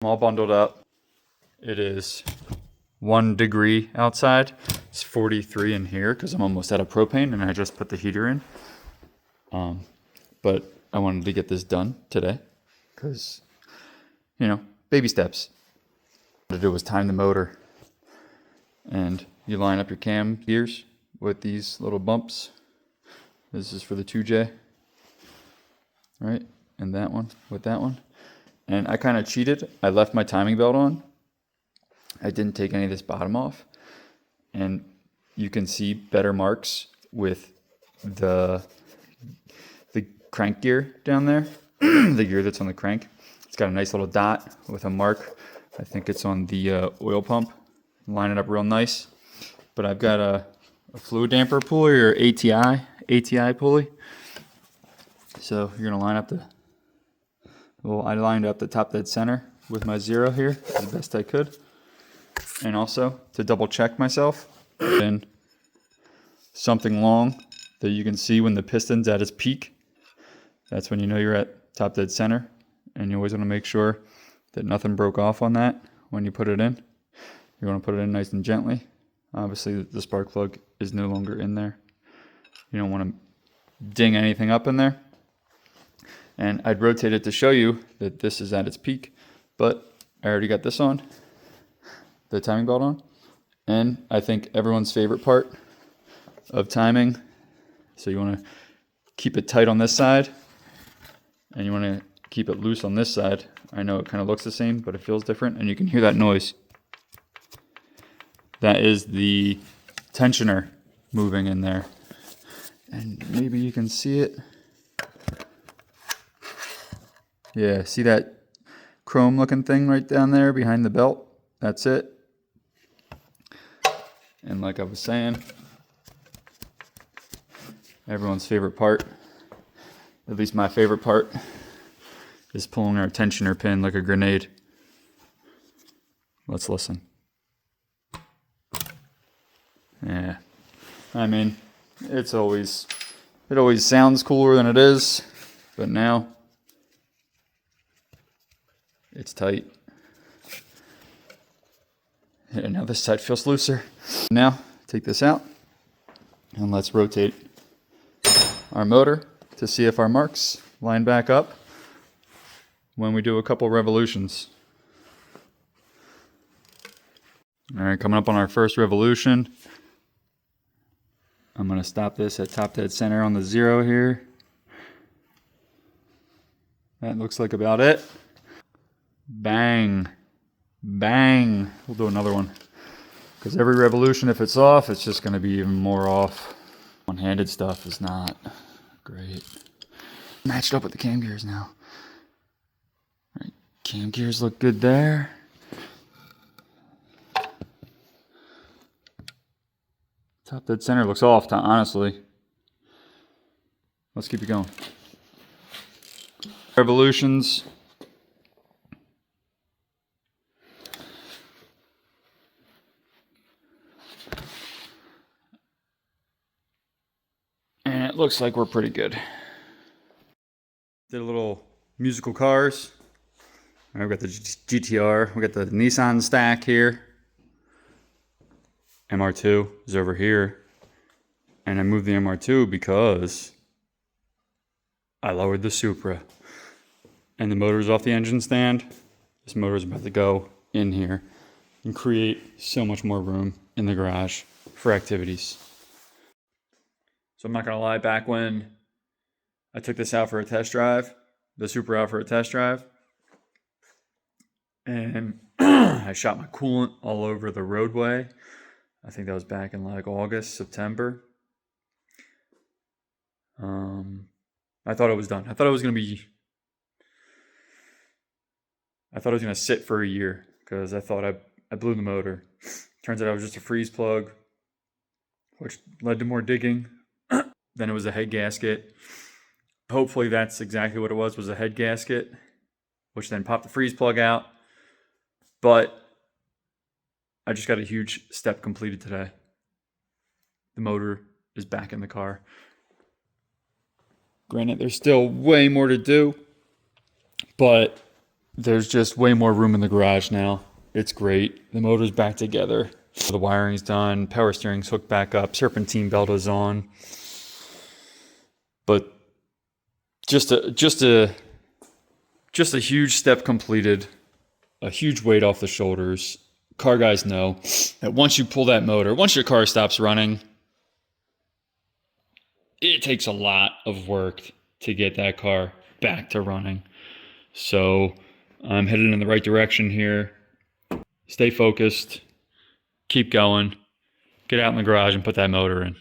I'm all bundled up. It is 1 degree outside. It's 43 in here because I'm almost out of propane and I just put the heater in. But I wanted to get this done today because, you know, baby steps. What to do was time the motor, and you line up your cam gears with these little bumps. This is for the 2J, right? And that one with that one. And I kind of cheated. I left my timing belt on. I didn't take any of this bottom off. And you can see better marks with the crank gear down there, the gear that's on the crank. It's got a nice little dot with a mark. I think it's on the oil pump. Line it up real nice. But I've got a fluid damper pulley or ATI pulley. So you're gonna line up I lined up the top dead center with my 0 here the best I could. And also to double check myself, and something long that you can see when the piston's at its peak. That's when you know you're at top dead center, and you always want to make sure that nothing broke off on that when you put it in. You want to put it in nice and gently. Obviously the spark plug is no longer in there. You don't want to ding anything up in there. And I'd rotate it to show you that this is at its peak, but I already got this on, the timing belt on. And I think everyone's favorite part of timing, so you want to keep it tight on this side, and you want to keep it loose on this side. I know it kind of looks the same, but it feels different, and you can hear that noise. That is the tensioner moving in there. And maybe you can see it. Yeah, see that chrome looking thing right down there behind the belt? That's it. And like I was saying, everyone's favorite part, at least my favorite part, is pulling our tensioner pin like a grenade. Let's listen. Yeah, I mean, it always sounds cooler than it is, but now it's tight. And now this side feels looser. Now, take this out, and let's rotate our motor to see if our marks line back up when we do a couple revolutions. All right, coming up on our first revolution. I'm gonna stop this at top dead center on the 0 here. That looks like about it. Bang, bang. We'll do another one. Because every revolution, if it's off, it's just gonna be even more off. One-handed stuff is not great. Matched up with the cam gears now. All right, cam gears look good there. Top dead center looks off, honestly. Let's keep it going. Revolutions. And it looks like we're pretty good. Did a little musical cars. We've got the GTR. We got the Nissan stack here. MR2 is over here. And I moved the MR2 because I lowered the Supra. And the motor's off the engine stand. This motor's about to go in here and create so much more room in the garage for activities. So I'm not gonna lie, back when I took this out for a test drive, the Supra out for a test drive, and I shot my coolant all over the roadway. I think that was back in like August, September. I thought it was done. I thought it was gonna sit for a year because I thought I blew the motor. Turns out it was just a freeze plug, which led to more digging. Then it was a head gasket. Hopefully that's exactly what it was a head gasket, which then popped the freeze plug out. But I just got a huge step completed today. The motor is back in the car. Granted, there's still way more to do, but There's just way more room in the garage now. It's great. The motor's back together. The wiring's done. Power steering's hooked back up. Serpentine belt is on. But just a huge step completed. A huge weight off the shoulders. Car guys know that once you pull that motor, once your car stops running, it takes a lot of work to get that car back to running. So I'm headed in the right direction here. Stay focused. Keep going. Get out in the garage and put that motor in.